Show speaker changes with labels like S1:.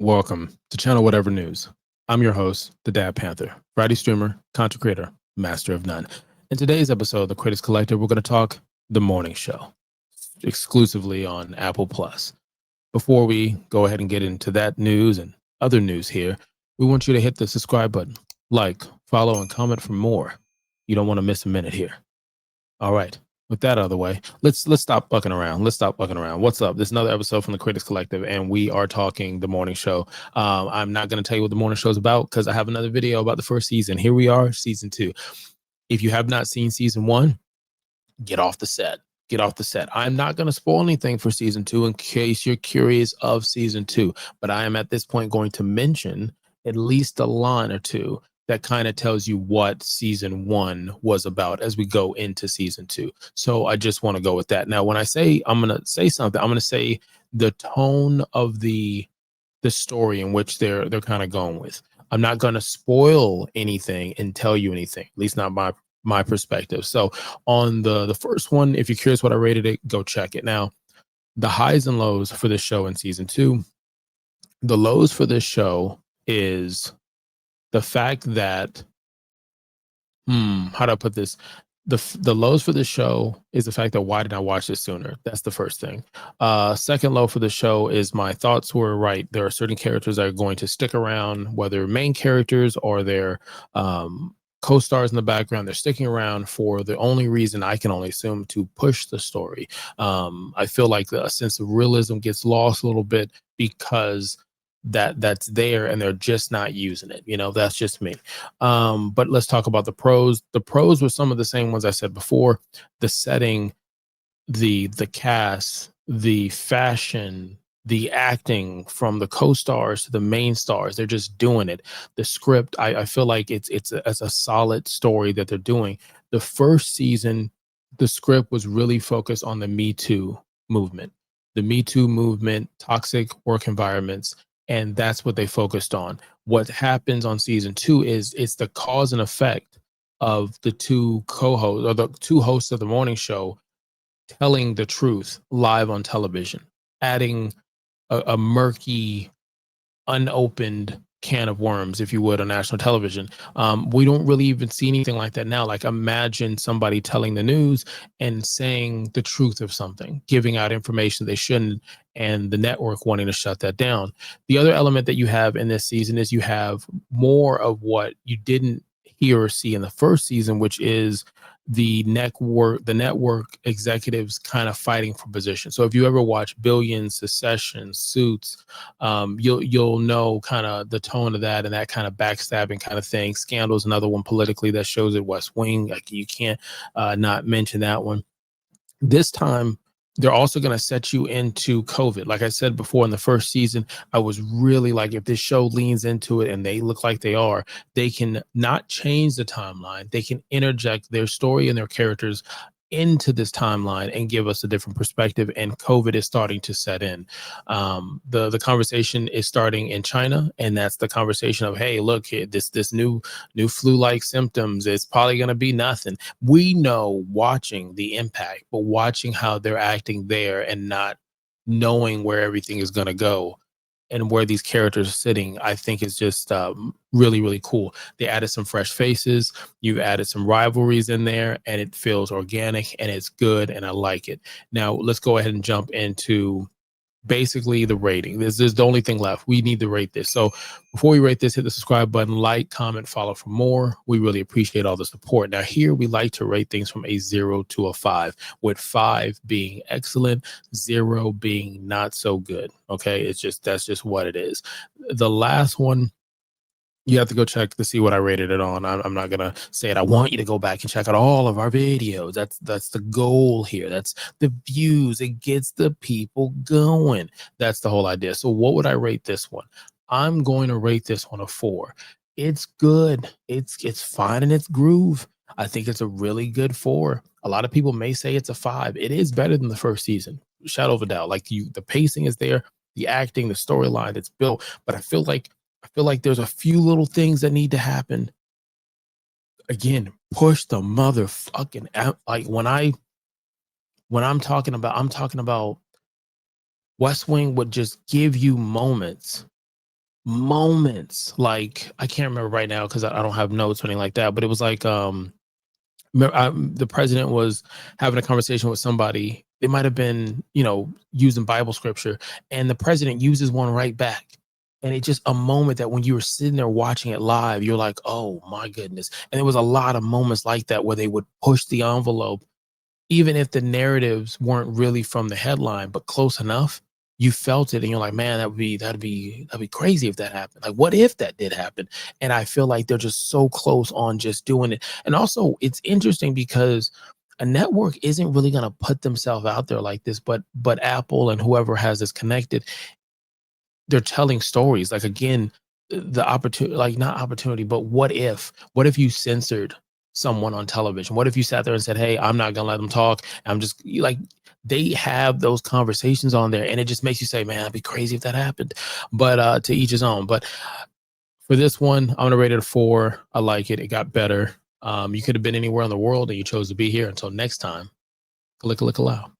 S1: Welcome to Channel Whatever News. I'm your host, the Dad Panther, Friday streamer, content creator, master of none. In today's episode of The Critics Collective, we're going to talk The Morning Show, exclusively on Apple Plus. Before we go ahead and get into that news and other news here, we want you to hit the subscribe button, like, follow, and comment for more. You don't want to miss a minute here. All right. With that out of the way, let's stop bucking around. Let's stop bucking around. What's up? This is another episode from the Critics Collective, and we are talking The Morning Show. I'm not going to tell you what The Morning Show is about because I have another video about the first season. Here we are, season 2. If you have not seen season 1, get off the set. Get off the set. I'm not going to spoil anything for season 2 in case you're curious of season 2, but I am at this point going to mention at least a line or two that kind of tells you what season 1 was about as we go into season 2. So I just want to go with that. Now, when I say I'm going to say something, I'm going to say the tone of the story in which they're kind of going with. I'm not going to spoil anything and tell you anything, at least not my perspective. So on the first one, if you're curious what I rated it, go check it. Now, the highs and lows for this show in season 2, the lows for this show is the fact that, how do I put this? The lows for this show is the fact that why didn't I watch this sooner? That's the first thing. Second low for the show is my thoughts were right. There are certain characters that are going to stick around, whether main characters or their co-stars in the background. They're sticking around for the only reason I can only assume to push the story. I feel like the sense of realism gets lost a little bit because that's there and they're just not using it. That's just me. But let's talk about the pros. The pros were some of the same ones I said before: the setting, the cast, the fashion, the acting, from the co-stars to the main stars. They're just doing it. The script, I feel like it's a solid story that they're doing. The first season, the script was really focused on the Me Too movement, toxic work environments, and that's what they focused on. What happens on season 2 is it's the cause and effect of the two co-hosts, or the two hosts of the morning show, telling the truth live on television, adding a murky, unopened can of worms, if you would, on national television. We don't really even see anything like that now. Like, imagine somebody telling the news and saying the truth of something, giving out information they shouldn't, and the network wanting to shut that down. The other element that you have in this season is you have more of what you didn't hear or see in the first season, which is the network executives kind of fighting for position. So if you ever watch Billions, Succession, Suits, you'll know kind of the tone of that and that kind of backstabbing kind of thing. Scandal's another one politically that shows it. West Wing, like, you can't not mention that one. This time, they're also going to set you into COVID. Like I said before, in the first season, I was really like, if this show leans into it and they look like they are, they can not change the timeline. They can interject their story and their characters into this timeline and give us a different perspective. And COVID is starting to set in. The conversation is starting in China, and that's the conversation of, hey, look, this new flu-like symptoms, it's probably going to be nothing. We know, watching the impact, but watching how they're acting there and not knowing where everything is going to go and where these characters are sitting, I think is just really, really cool. They added some fresh faces. You've added some rivalries in there, and it feels organic and it's good, and I like it. Now, let's go ahead and jump into basically the rating. This is the only thing left. We need to rate this. So before we rate this, hit the subscribe button, like, comment, follow for more. We really appreciate all the support. Now, here we like to rate things from a 0 to a 5, with 5 being excellent, 0 being not so good. Okay, that's just what it is. The last one, you have to go check to see what I rated it on. I'm not gonna say it. I want you to go back and check out all of our videos. That's the goal here. That's the views. It gets the people going. That's the whole idea. So what would I rate this one? I'm going to rate this one a 4. It's good. It's fine in its groove. I think it's a really good 4. A lot of people may say it's a 5. It is better than the first season, shadow of a doubt. Like, the pacing is there, the acting, the storyline that's built. But I feel like there's a few little things that need to happen. Again, push the motherfucking out. Like, when I'm talking about West Wing would just give you moments moments like I can't remember right now because I don't have notes or anything like that, but it was like the president was having a conversation with somebody. It might have been, using Bible scripture, and the president uses one right back. And it's just a moment that when you were sitting there watching it live, you're like, oh my goodness. And there was a lot of moments like that where they would push the envelope, even if the narratives weren't really from the headline, but close enough, you felt it and you're like, man, that'd be crazy if that happened. Like, what if that did happen? And I feel like they're just so close on just doing it. And also it's interesting because a network isn't really going to put themselves out there like this, but Apple and whoever has this connected, they're telling stories. Like, again, the opportunity, like, not opportunity, but what if you censored someone on television? What if you sat there and said, hey, I'm not gonna let them talk, I'm just like, they have those conversations on there, and it just makes you say, man, it'd be crazy if that happened. But to each his own. But for this one, I'm gonna rate it a 4. I like it. It got better. You could have been anywhere in the world and you chose to be here. Until next time, click allow.